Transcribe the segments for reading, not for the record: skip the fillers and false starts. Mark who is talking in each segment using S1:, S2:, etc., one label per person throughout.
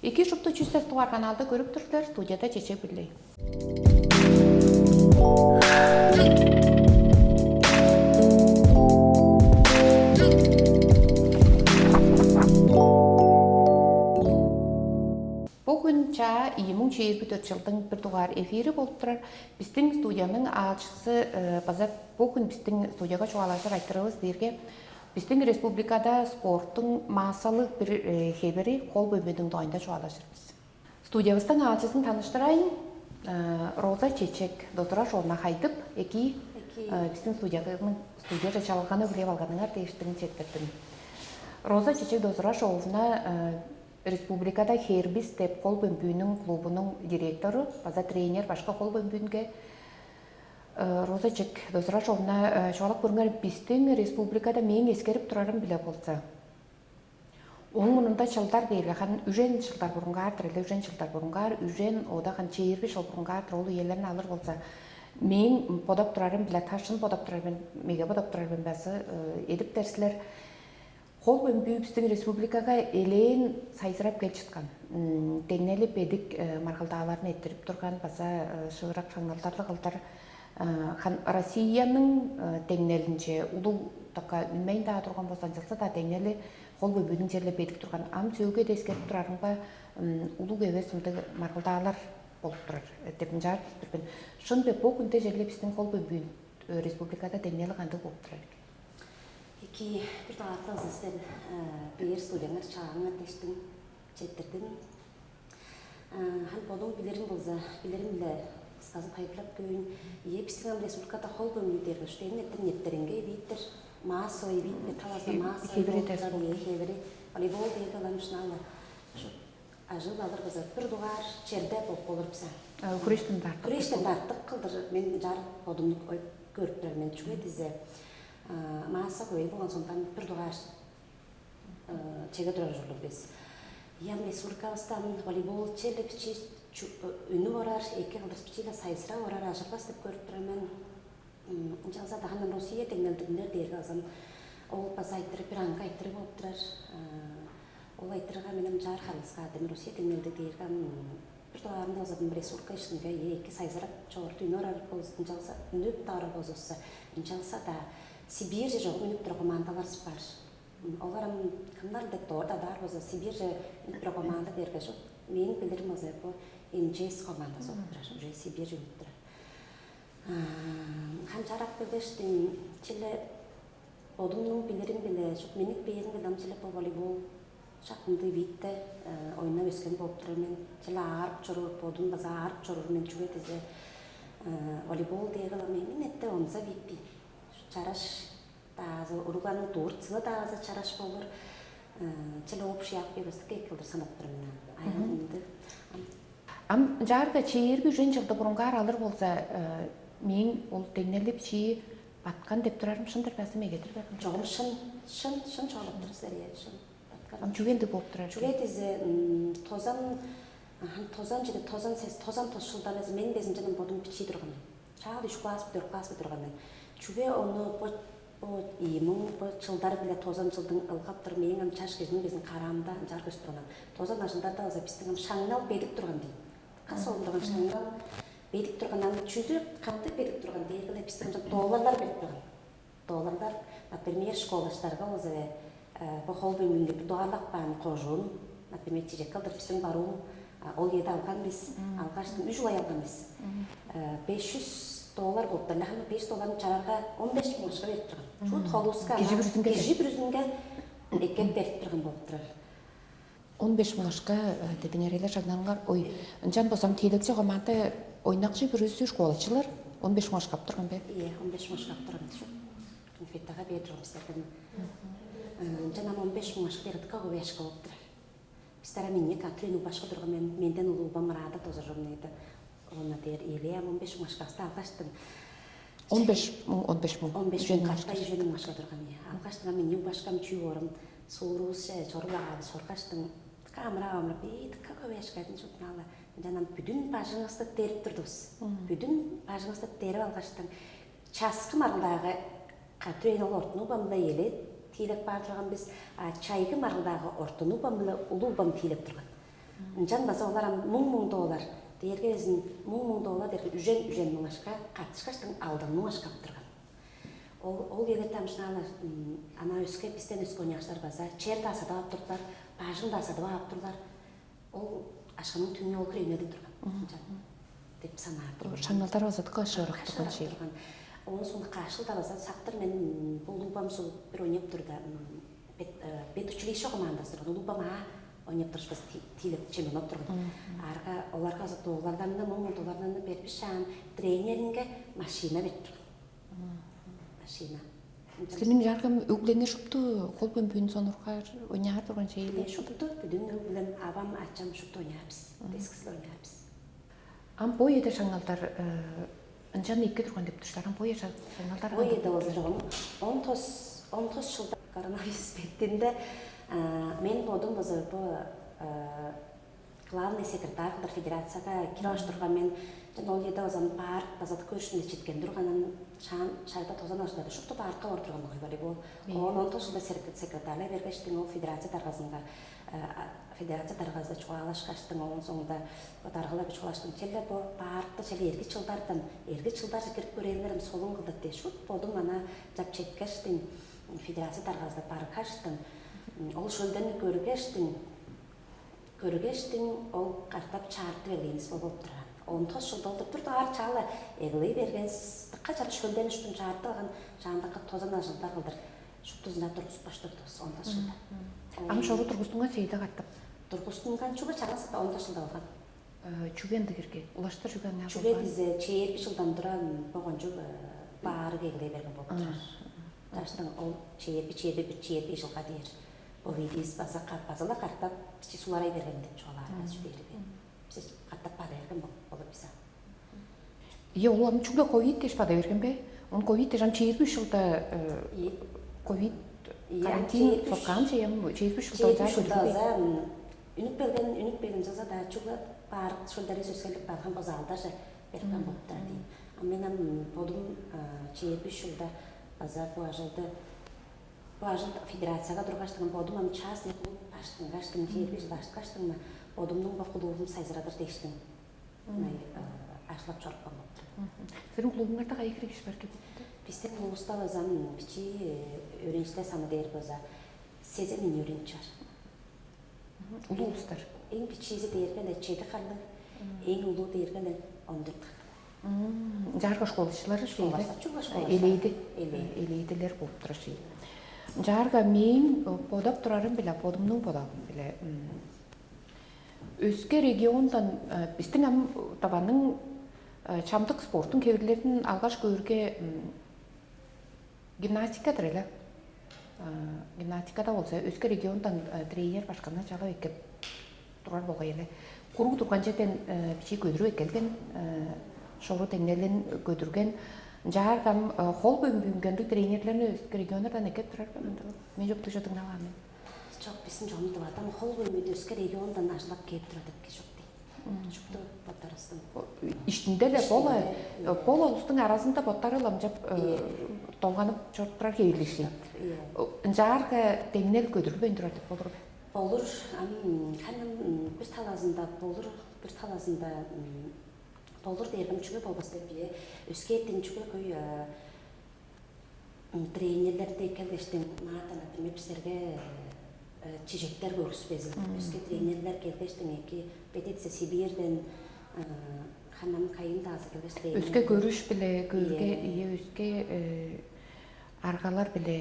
S1: Эки шупты чүстәс туар каналда көрүп турдулар, студияда Чечек Бүллей. Бүгүн ча 2024 жылдың бир тугар эфири болуп турар. Биздин студиянын аалчысы базар бүгүн биздин студияга чугалашып айтырыбыз дерге биздин республикада спорттун массалык бир хебери кол бөлмөдүн дайында чугалашырбыз. Студиябыздын аалчысын тааныштырайын. Роза Чечек Дозурашовна хайдып эки биздин студияда чалганы билип алганыңар дештин четтердин. Роза Чечек Дозурашовна республикада Хербис деп кол бөлмөнүн клубунун директору, база тренер башка кол бөлмөнгө Роза Чечек Дозурашовна чугалап көрүңөр биздин республикада мен эскерип турарым биле болса. Оң мунунда жылдар дээрге хан үжен жылдар бурунгар, үжен жылдар бурунгар, үжен ода хан чейирби жыл бурунгар ол элерин алыр болса. Мен подап турарым биле ташын подап турарым, мега подап турарым басы эдип дерслер. Кол бөлмө биздин республикага элен сайзырап келип чыккан. Деңнели бедик маркалдааларын этирип турган баса шыгырак шаңналдарды кылдар. Хан Россиянын деңнелинче улуу така үнмейн да турган болсо жылса да деңнели кол бөлмөнүн жерлеп бедик турган ам сөөгө да эскерип турарымга улуу кебе сымды маркалдаалар болуп турар деп жар түрбүн. Шын бе бүгүнде жерлеп биздин кол бөлмө республикада деңнели кандай болуп турар?
S2: Ki bir tarafta azizler bir stüdyolar çağırma teştin çettirdim. Hal bodum bilirim bolza, bilirim bile kıskazı payıplap köyün. Ye pistinam Respublikada hol bölümü dergi şuteyin netterenge bittir. Maaso bittir, talazda maaso hebiri. Voleybol deyip alamışın Allah. Ajıl alır kızı, bir duvar çerde olur bize. Kureşten darttık kıldır. Men jar bodumluk görüp durarım. Men çünkü dize Masa koyu болған сондықтан бір дұғаш чеге тұрар жолы біз. Ям республикабыстан волейбол черліп үні орар, еке қылдыр пичиля сайысыра орар ажырбас деп көріп тұрамын. Жалса дағанын Россия теңнелдігіндер дейіргі азам. Ол баз айттырып, бір аңға айттырып болып тұрар. Ол айттырға менің жар қалысқа адым Россия теңнелдік дейіргі бір дұғарымда азадым республика ішінге еке сайысыра чоғырды үні орар болсын, жалса үні тары бозысы. Жалса да Сибирьде жоқ үніп тұр командалар бар. Оларым кімдер деп орда дар болса Сибирьде үніп тұр команда берге жоқ. Менің білдірім олса бұл МЧС командасы болып тұрар. Уже Сибирь үніп тұр. Қаншарақ білдіштің чілі одымның білдірім білі жоқ. Менік бейін білдім чілі бұл волейбол шақынды бейтті ойына өскен болып тұрар. Мен чілі арып жүріп, одым база арып жүріп, мен жүге тізе волейбол дейгі мен етті оныза бейтпей. Чараш тазы уруганын турцыны тазы чараш болыр. Чиле общий акбебестик экилдир санаттырымынан. Аягымды.
S1: Ам жарга чейирби үжен жылды бурунгар алыр болса, мен ол деңнелеп чейи баткан деп турарым шындыр бәсі мегетір бәкім?
S2: Жоғым шын чоғылып тұрсыр еді шын.
S1: Ам жүгенді болып тұрар?
S2: Жүгет езі тозан тосшылдан езі мен безім жаным бодым пичи тұрғанын. Чағыл 3 класс, 4 класс тұрғанын. Чүге оны емің жылдар біле тозан жылдың ылғап тұр мейін чаш кезінің безін қарамда жар көз тұрғанан. Тозан ажылдарда өзі біздің шаңнал бедік тұрған дейін. Қас олындырған шаңнал бедік тұрғанан чүзі қанты бедік тұрған дейгілі біздің долларлар бедік тұрған. Долларлар, например, школаштарға өзі бұл қол бөлмінде бір доғарлақ бән қожуын, например, тежек қылдыр біздің баруын, ол еді алған біз, алғаштың 3 жыл алған біз. $500 болып тұр. Ләхімі $5 чарарға 15 мұнышқа беріп тұрған. Шуыт қолуысқа кежі бір үзінге екеп беріп тұрған болып тұрар.
S1: 15 мұнышқа дедін әрелер жағнаныңғар. Ой, жан болсам телексе ғаманты ойнақшы бір үзі школачылар 15 мұнышқа тұрған бе?
S2: 15 мұнышқа тұрған. Конфеттаға беріп тұрған біздердің. Жанам 15 мұнышқа бердіқа ғойашқа болып тұрар. Біздер әменне кәтірен ұбашқа тұрған менден ұлы ұбам рада тозыр жомнайды. Ona der eleyem 15 maşkasta alqaştım.
S1: 15 мың.
S2: 15 мың qatта yüzenin maşka durgan ya. Alqaştım men yu başkam çuyorum. Soğuruz çorbağı sorqaştım. Kamera beyt kakaveshkadın şutnala. Janam bütün başыңызды terip turduz. Bütün başыңызды terip alqaştım. Çaskı marıldağı qatreyn ortunu bamda ele tilek bartırgan biz çaygı marıldağı ortunu bamda ulu bam tilep turgan. Жан баса олар $1000 доллар. Дерге өзін $1000 дерге үжен мұңашқа, қатышқаштың алдан мұңашқа бұтырған. Ол егер тамшыналы ана өске, пістен өске ойнақшылар баса, чер дасада ап тұрдылар, бажын дасада ап тұрдылар. Ол ашқаның түңне ол күрейнеден тұрған. Деп санар.
S1: Шаңналдар базадық ашығырық тұрған шей.
S2: Оның соңында қашыл да баса, сақтыр мен бұл лупам сол бір ойнеп тұрды. Бет училище командасы тұрған. Лупама ойнеп тұрыш біз тилеп чемпионат тұрған. Арға оларға $1000 $1000 беріп шан тренерінге машина беріп тұрған. Машина.
S1: Сілінің жарғым өкленер шыпты қолбен бүгін сонырға ойнағар тұрған шейілі?
S2: Шыпты бүгін өкілін абам атчам шыпты ойнағарбыз. Дескісіл ойнағарбыз.
S1: Ам бой еді шаңалдар жан екі тұрған деп тұрштар. Ам бой еді шаңалдар?
S2: Бой еді ол тұрған. 10 жылда коронавирус беттінде мен болдым бұзы бұл главный секретарь федерацияға кираш тұрған мен ол еді озан парк базады көршінде жеткен тұрғанын шайда тозан ашылады. Шықты паркқа ор тұрған ғой бары бұл. 10 жылда секретарлы бергештің ол федерация тарғазында федерация тарғазда чуалашқаштың оның соңында тарғылар чуалаштың челі бұл паркты челі ергі жылдардан жекеріп көрелерім солың қылды де шут болдым ана жап четкештің федерация тарғазда паркаштың ол шөлден көргештің ол қартап чарты бергеніз болып тұрған. 10 жылда олдып тұрды ар чалы егілей бергеніз қачар шөлден үштің чарты алған жаңдаққа тозана жылдар қылдыр. Шуптызына тұрғыз баштырдыз 10 жылда.
S1: Ам шору тұрғыстыңға чейді қаттып?
S2: Тұрғыстыңған чүгі чағасы 10 жылда алған.
S1: Чүгенді керге? Улаштыр жүген не
S2: Чүге бізі чейір жылдан тұран болған жүг бары егілей берген болып тұрар. Таштың ол чейір жылға дейір. Ол едейіз базала қартап бізі суларай берген деп чуалар жүдерге. Бізі қаттап бада ерген болып бізі.
S1: Олам чүге ковид деш бада берген бе? Он ковид дешам чейір жылда ковид карантин соққан жайым чейір жылда
S2: үнік берген жылда да чүгі бар шөлдері сөзгелік барған базалдар берген болып тұр дейін. Менің болдым чейір жылда база бұл жылда федерацияға тұрғаштығын болдым, ам частный клуб аштың, чейір жылда аштың, болдымның ба құлуым сайзырадыр дейштің. Ашылап жорып болмады.
S1: Сіздің клубыңарда қай кірегіш бар кепті?
S2: Біздің клубыста базам бичи өреншілер саны дейір база 80.000 өренші бар.
S1: Улы ұлыстар?
S2: Ең бичиізі дейірген 7 қалдың, ең ұлы дейірген 14 қалдың.
S1: Жарғы школышылары
S2: школасы?
S1: Елейділер болып тұрыр шейді. Жарға мен подап тұрарын біле, подымның подабын біле. Өске региондан біздің табаның чамдық спорттың кевірлерін алғаш көрге гимнастикадыр әлі. Гимнастикада болса, өске региондан тренер башқана жағы екіп тұрар болға елі. Құру тұрған жерден біші көдіру екелген, шоғыру теңнелін көдірген. Жарғам қол бөлінгенді тренерлерін өске региондардан екеп тұрар бөлінді. Мен жоқты жодың нағамын.
S2: Жоқ, бесін жоғымды бардам, қол бөлмейді өске региондан ашылап кеп тұрады ке жоқ дейді. Жоқты боттарыстың.
S1: Іштінде пола ұлыстың арасында боттары ламжап толғанып жорттырар кейлеші. Жарға теңнел көдіріп бөйін тұрады болыр бе?
S2: Болыр, қаным бір талазында болыр дергім жүге болбастыр бе. Өске еттен жүге көй тренерлерді келгештің мағатан атырмеп біздерге чижеттер көріспезі. Өске тренерлер келгештің еке бететсе Сибирден қанам қайын дағызы келгештің.
S1: Өске көріш біле, көрге өске арғалар біле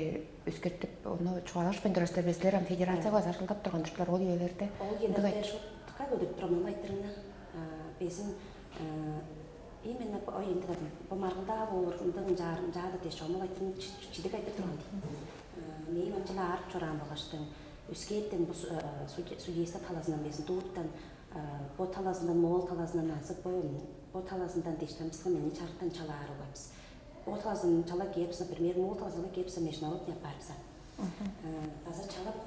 S1: өскертіп, оны чуалаш пен дұрыстар безлер федерацияға заржылдап тұрған дұрыстар ол елерді.
S2: Ол елерді жұтқа көріп тұрмын айтырына безін именно ойында бомарғында болырғындың жады деш omul айтырын чидік айтыр тұрған дейді. Нейін ончала арып чоран болғаштың. Өскеттен судейста талазынан безін туыттан, бұ талазынан, мол талазынан асып, бұ талазынан дештамызға мені чарттан чала ару қапыз. Бұ талазынан чала кепсі, например, мол талазынан кепсі межнауытня барбыза. Таза чалап,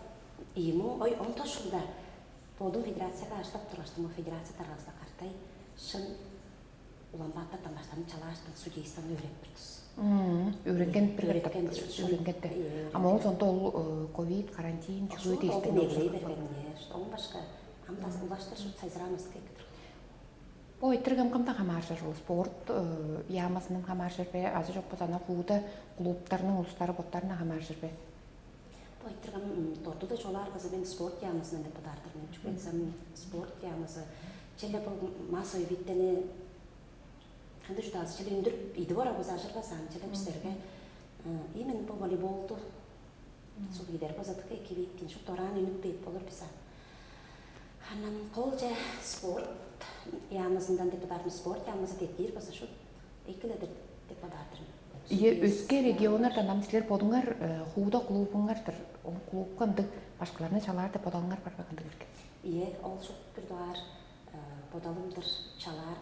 S2: емің, 10 жылда Болдың федерацияға ашылап тұрғаштың, федерация тарғазда қартай, шын ұламбатта тамаштарын чалаштың судейстан өрек бірдіз.
S1: Өренген Ама ол сонда ол ковид, карантин, жүгөй дейсті.
S2: Ол негілей бергенде, оның башқа Хамтаас улаштар шууд сайзраамаас гэх.
S1: Ой, тэргэм камта хамааршар спорт яамасның хамааршар бе, азы жоқ босана худа клубтарның улустары боттарына хамааршар бе.
S2: Пойтыргам тортуда жолар кызы мен спорт яамасынан деп бадартыр мен. Чүкенсам спорт яамасы челе бұл массовый биттене ханды жудасы челе үндір иді бар абыз ажырбасан челе біздерге именно бұл волейболды сол гидер базатыка эки биттин шу торан үнүп бейт болыр биза. Ханан қол же спорт яамасынан деп бадартыр спорт яамасы теккер баса шу экиледер деп бадартыр.
S1: Өске регионарда намсилер подуңар худа клубуңардыр. Ол клуб кандык башкаларны чалар деп подалыңар бар бакандык эрке.
S2: Ол шут бирдуар подалымдыр чалар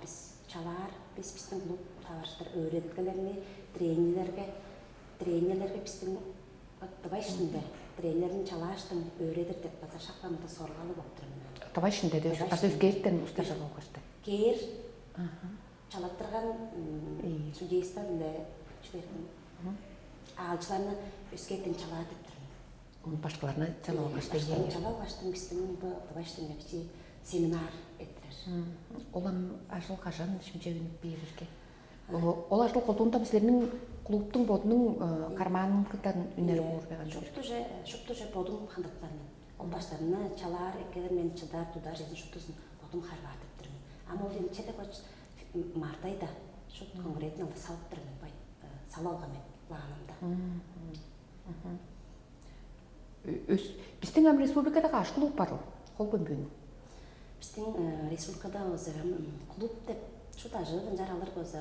S2: биздин клуб табаштыр өйрөткөлөрүнү тренерлерге биздин табай ишинде тренерин чалаштын өйрөдүр деп базар шакламда соргалы болуптур мен.
S1: Табай ишинде де өзгерттен устажа болгошты.
S2: Кер чалаттырган судейство биле чүбердин. Алчыларны өскеттен чалаа деп турмун.
S1: Башкаларны чалаа болгошты.
S2: Чалаа болгоштун биздин табай ишинде семинар ettirilir.
S1: Olan ажыл қашан шимчегін берерге. Ол ажыл қолдуында біздерінің клубтың бодының карманыңдан үнері болыр баған жоқ.
S2: Шупту же бодың хандықтарынан. Ол баштарына чалар, екелер мен чыдар, тудар, жезін шуптусын бодың қарбатып тұрмын. Ама ол енді чеде көч мартайда шут конкретно салып тұрмын, салалға мен лағанымда.
S1: Біздің әм республикадағы аш клуб бар, қол бөмбөң.
S2: Біздің республикада өзі клуб деп шут ажылын жаралыр көзі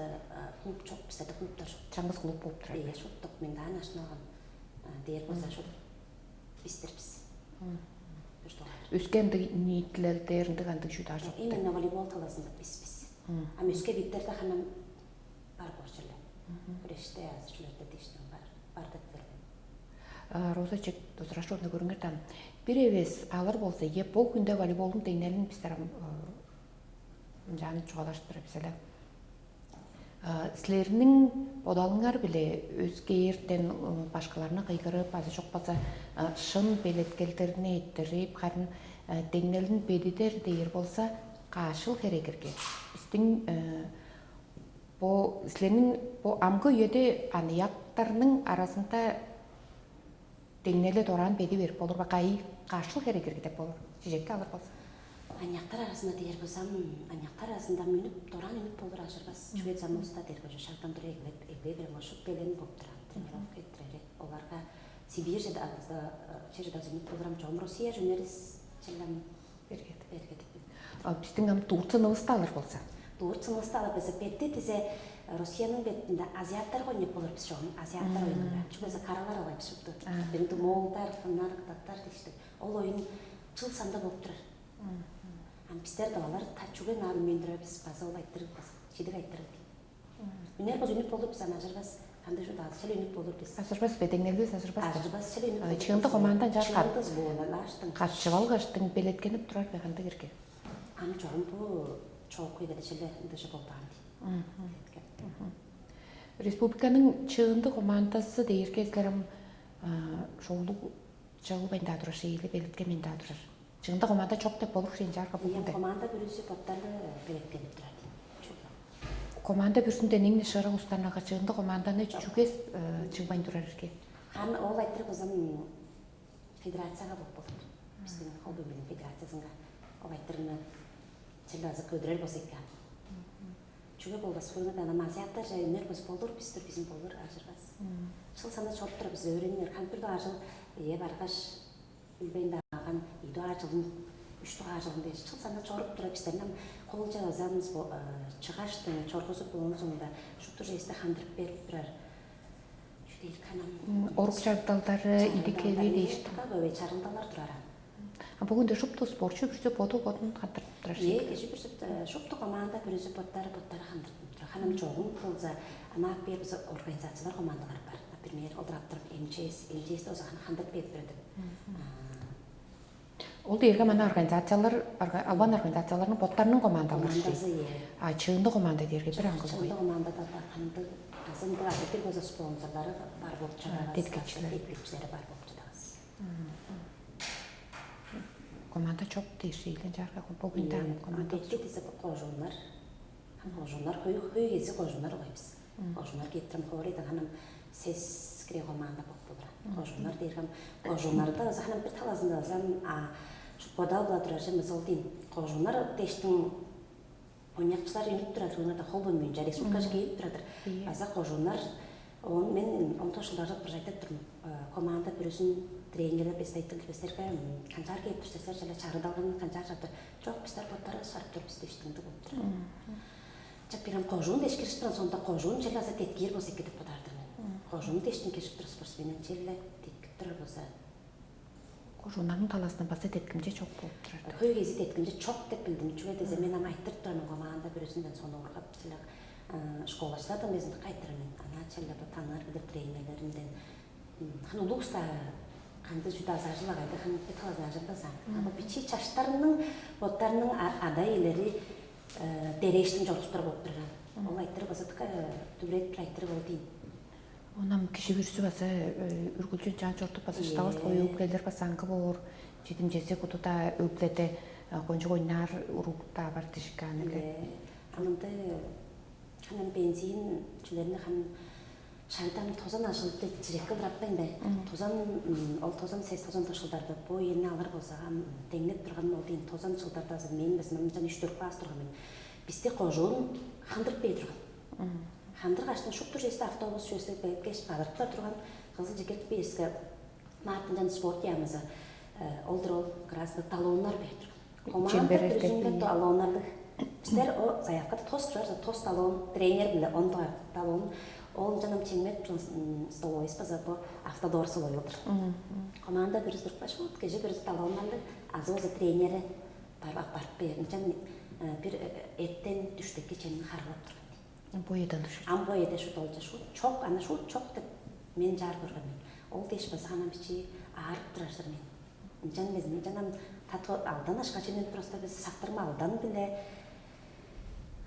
S2: клуб жоқ, біздерді клубтар жоқ.
S1: Чаңғыз клуб болып тұрады.
S2: Шут документан ашыналған дейір көзі шут біздер біз.
S1: Өскенді ниетлердерінді қандық жүді ажық.
S2: Именно волейбол таласында біз. Ам өске биттерді қанам бар көршілі. Күреште азы жүлерді дейштің бар дәттірген.
S1: Розачек, дозырашуырны көріңерден. Bir evez alır bolsa, yep bol günde voleybolun değinelini bizlerim canı çoğalaştırır bizler. Sizlerinin odalınlar bile özge yerden başkalarına kıygırıp, azı çok fazla şın beletkellerini ettirip, karın değinelini bedider deyir bolsa, kaşıl gerekirge. Bizden sizlerinin amgı üyede anıyaklarının arasında Теңнелі доран беді беріп болыр ба, қашыл керекер кетеп болыр, жежекке алыр болса.
S2: Анияқтар арасында дейір болсам, анияқтар арасында мүніп, доран үніп болыр ажырбас. Жүгет замы ұста дейір көжі шақтан тұры егле берем, ұшып белен болып тұрам, тренировка еттірері. Оларға Сибир жеді ағызда, чержеді азымет болырам, жоғым Росия жөнеріз челлам бергетіп.
S1: Біздің ам Турцияны ұста алыр болса?
S2: Турцияны ұста алыр болса, бетте тізе Россияның бетінде азиаттар ойнап болыр біз жоғын, азиаттар ойнында. Чүгізі қаралар олай біз жұпты. Бірінді моғылдар, қынар, қытаттар дейшті. Ол ойын жыл санда болып тұрар. Біздер давалар чүген абы мендірі біз база ол айттырып, шедік айттырып. Үнер біз үніп болыр біз анажырбас, қандай жұлды азы шәл үніп болыр біз.
S1: Ажырбас бедеңнеліз ажырбас?
S2: Ажырбас шәл үніп болыр.
S1: Чығынды қомандан жар
S2: Чығындыз болы, лаштың.
S1: Қатшывал ғаштың белеткеніп тұрар бәғанды керге?
S2: Аны жоғын бұл çoğu kuyda şöyle dışı boltandı.
S1: Республиканың чыгынды командасы дейір кезлерім жолу жыл бәнді адырыр, шейлі белітке менді адырыр. Чыгынды команда çok деп болыр шейін жарға болуды.
S2: Команда бүрісі боттарды белеткеніп тұрады.
S1: Команда бүрсінде неңді шыры ұстанаға чыгынды команданы жүгес чыгбайын тұрар ерге.
S2: Хан ол айттырып өзім федерацияға болып болды. Біздің қолды білім федерациясынға ол айттырыны чылазы көдірер болсекка. Чуга болбас фойна да намазиаттар жайынер біз болдыр, bizim болдыр ажырбас. Жыл санда чорып тұрып біз өренер. Кампирді ажыл барғаш үлбейінде аған үйді ажылын, үшті ажылын дейіз. Жыл санда чорып тұрып біздерінен қол жағазамыз чығаштың чорғызып болуын соңында шуқты жайысты қандырып беріп тұрар. Жүдейір канам.
S1: Орық жардалдары идекеви дейішті.
S2: Көбей чарындалар тұрар.
S1: Бүгінде жұпты спортшы бүрсі бодын қандырып тұрар.
S2: Жұпты команда бүрсі боттары қандырып тұрар. Ханам жоғын қылза анақ бер біз организациялар командалар бар. Например, олдырап тұрып МЧС өзі қандырып беріп берді.
S1: Ол дейірге мана организациялар, албан организацияларының боттарының командалар
S2: істейді.
S1: Чығынды команда дейірге бір аңғыл ғой.
S2: Чығынды командада да қанды қазынды әдеттер көзі спонсорлары бар болып жатағыз.
S1: Теткетшілері
S2: бар болып жатағыз.
S1: Komanda çok değişiyle jarga bugün de komanda.
S2: Betki dizi koşunlar. Koşunlar höy gezi koşunlar koyuz. Koşunlar getirim koyuydu hanım ses kire komanda boktular. Koşunlar deyirəm. Koşunlarda hanım bir talasında zam şu podal bladıracı misal deyin. Koşunlar deştin oynakçılar yönüp duradır. Onlar da hol bölmeyince respublikaç geyip duradır. Baza koşunlar men 10 жылдары bir ayda durm. Komanda bürüsün trenerler besteytin beslerke kancar geyip dursalar şöyle çağrıdalığını kancar çaptı. Çok bizler botlara sarıp durup isteştiğinde bottur. Çapiram koşun deşkirişten sonunda koşun çelasa tetkir bolsa gidip bodardır men. Koşun deştin kirişip durup sportsmenin çelle tetkip durur bolsa.
S1: Koşunların talasına basa tetkimce çok bolup durardı.
S2: Höy gezi tetkimce çok dep bildim. Çünkü de men ama aytırıp duramın komanda bürüsünden sonra orkap şkolaçlardan bezini qaytırımın. Ana çelle bu tanır bilir trenerlerimden. Han uluksa kandı juda azarcılık aydı. Han bir talas azarcılık zan. Ama biçi çaşlarının botlarının adayları dereştin joluştur bolup duran. Ol aytırıp basatık tübret aytırıp ol deyin.
S1: Onam kişi birisi basa ürgülcün can çortup basa ştağız koyu öpkeler basankı bolur. Jedim jese kutuda öplete koncu oynar urukta var tişkanılı.
S2: Anında hanım benzin çülerini hanım şardan tozan aşıldı direkt kıldıraptın be. Tozan ses tozan taşıldardı. Bu yeni alır bolsa ham dengnep turgan ol deyin. Tozan çıldardı azı men bizim can 3-4 bas turgan. Bizde koşun handırıp bey turgan. Handыр қашты шуқтыр жесті автобус жөсі кеш қадырыптар тұрған қызыл жекет бейскі мартынжан спорт ямызы олдыр красный талонлар бейдір. Команда түрізімді талонларды біздер о заявкада тос кырар, тос талон тренер білі он талон ол жаным чеңмет столой спаза по автодор солой отыр. Команда біріз дұрып башы от кежі біріз талонларды азы өзі тренері барып бейін bir etten düşteki çenini harlap тұрған.
S1: Boyadan düşür.
S2: Boyada şu dolca şu çok ana şu çok da men jar görgän men. Ol deşbasa hanam biçi ağırıp durardır men. Can bezim canam tato aldan aşka çenen prosta biz saktırma aldan bile.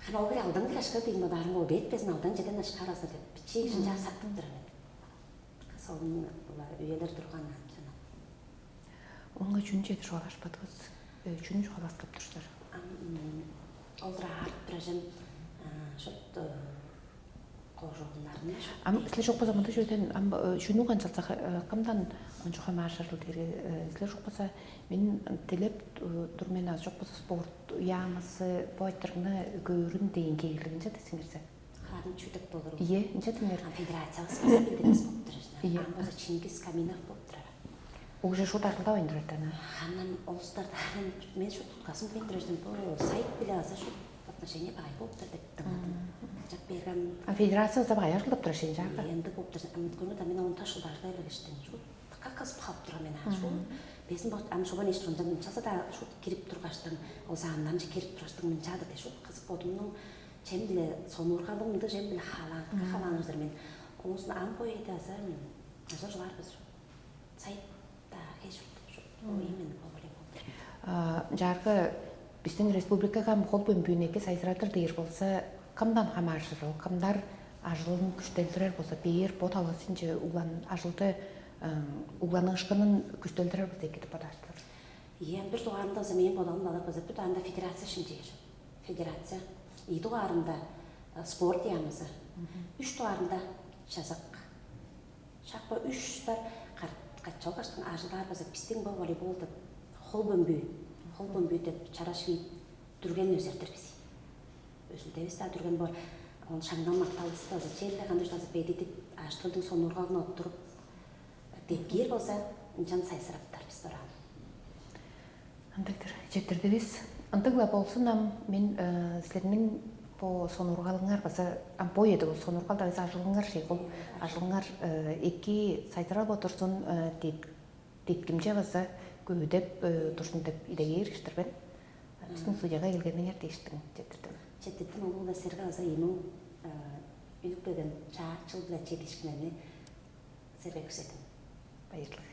S2: Hana o bir aldan bile aşka deyim odarım o bet bezin aldan jeden aşka arasında dep biçi jar saktıp durar men. Kasalın üyeler durgan canam.
S1: Onga üçüncü şolaşpadığız. Üçüncü şolaşkap duruşlar.
S2: Oldura ağırıp duracağım. Şut koşullarını.
S1: Ama sizler çok bazı mıdır şöyle şunu kançalsa kamdan çok marşarlı deri sizler çok bazı men telep durmen az çok bazı sport yaması boyutlarını görün deyin gelgince desingirse.
S2: Harın çütük dolur.
S1: İyi, nece dinler?
S2: Federasyası bildiniz bopturur. İyi. Ama Çingiz Kaminov bopturur.
S1: O же şu takılda oynardı ana.
S2: Hanım All-Star'da men şu tutkasım bildiririm bu sayt bile azı şu отношение бай бопtur деп тыңладым. Жак бергем.
S1: Федерация за бай арылып тура шен жакы.
S2: Енді бопtur. Көңү да мен 10 жылдарда эле кештен шу. Как калып тура мен шу. Безин бот ам шобан эч турган часа да шу кирип тургаштын, о замдан же кирип тургаштын мен жады да шу кызык бодумнун чем биле сонургалымды жем биле халаңыздар мен. Онусун ам бойда азар жылар біз шу. Сайтта кеш шу. О именно проблема.
S1: Жаргы Біздің республикаға мұқол бөмбүйінеке сайсыратыр дейір болса, қамдан қамаршырыл, қамдар ажылын күштелдірер болса, бейір бот алысынчы ажылды ұлғаның ұшқының күштелдірер болса екетіп бадаштыр.
S2: Ең бір туғарында мен болағын алып өзі, бір туғарында федерация үшін дейір. Федерация. Ей туғарында спорт ямызы. Үш туғарында жазық. Шақпа үш бар қатчал қаштың ажылдар болса, біздің бұл волейболды қол бөмбүй. Хол бөмбөйтіп чарашви түрген өзердір біз. Өзілдебіз да түрген бар. Он шаңдан мақталысы да, челі қанды ұштасы бейдетіп, аштылдың соны ұрғалын отырып, депкер болса, жан сайсыраптар біз дұран.
S1: Андықтыр, жетірді біз. Андықла болсын, мен сілерінің по соны ұрғалыңар баса, бой еді бұл соны ұрғалда біз ажылыңар шей, бұл ажылыңар екі сайсырап отырсын деткімже баса, көйдеп тұрсын деп идеге еркіштірбен. Біздің судияға келгенің әрдештің жетірдім.
S2: Жетірдім, ол да сәргі аза емің үлікпеден чақ жыл білі жетішкінені сәргі көсетім.
S1: Байырлығы.